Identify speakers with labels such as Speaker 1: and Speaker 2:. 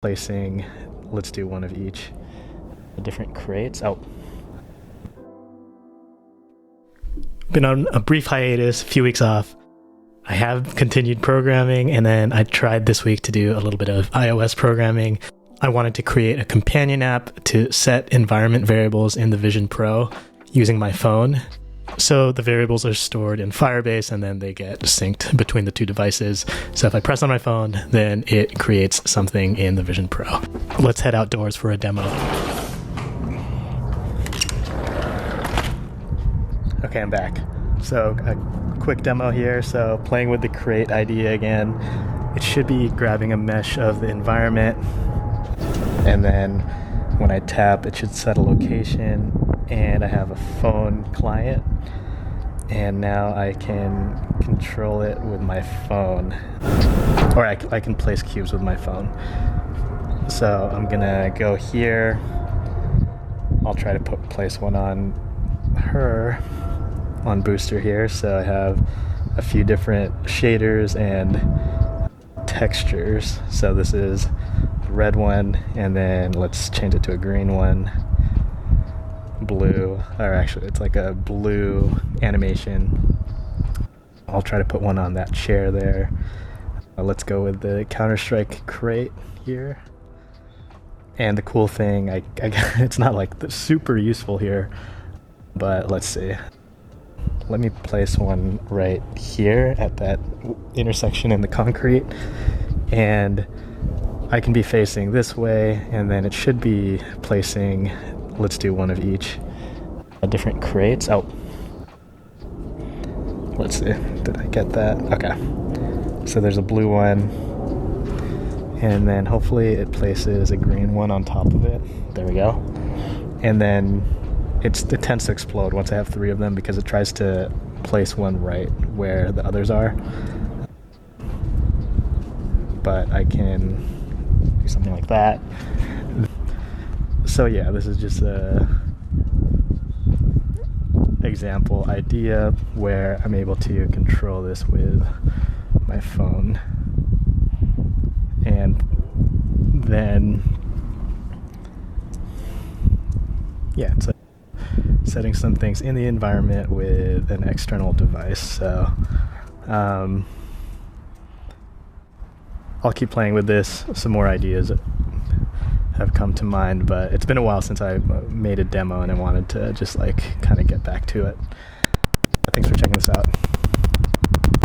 Speaker 1: placing, let's do one of each, different crates. Oh. Been on a brief hiatus, a few weeks off. I have continued programming, and then I tried this week to do a little bit of iOS programming. I wanted to create a companion app to set environment variables in the Vision Pro using my phone. So the variables are stored in Firebase, and then they get synced between the two devices. So if I press on my phone, then it creates something in the Vision Pro. Let's head outdoors for a demo. Okay, I'm back. So a quick demo here. So playing with the crate idea again. It should be grabbing a mesh of the environment, and then when I tap, it should set a location, and I have a phone client, and now I can control it with my phone, or I can place cubes with my phone. So I'm gonna go here. I'll try to place one on her, on Booster here. So I have a few different shaders and textures. So this is the red one, and then let's change it to a green one. Blue, or actually it's like a blue animation. I'll try to put one on that chair there. Let's go with the Counter-Strike crate here. And the cool thing, it's not like super useful here, but let's see. Let me place one right here at that intersection in the concrete, and I can be facing this way, and then it should be placing, let's do one of each, different crates. Oh, let's see, did I get that? Okay, so there's a blue one, and then hopefully it places a green one on top of it. There we go. And then it tends to explode once I have three of them, because it tries to place one right where the others are. But I can do something like that. So yeah, this is just a example idea where I'm able to control this with my phone. And then, yeah, it's setting some things in the environment with an external device. So I'll keep playing with this. Some more ideas have come to mind, but it's been a while since I made a demo, and I wanted to just kind of get back to it. Thanks for checking this out.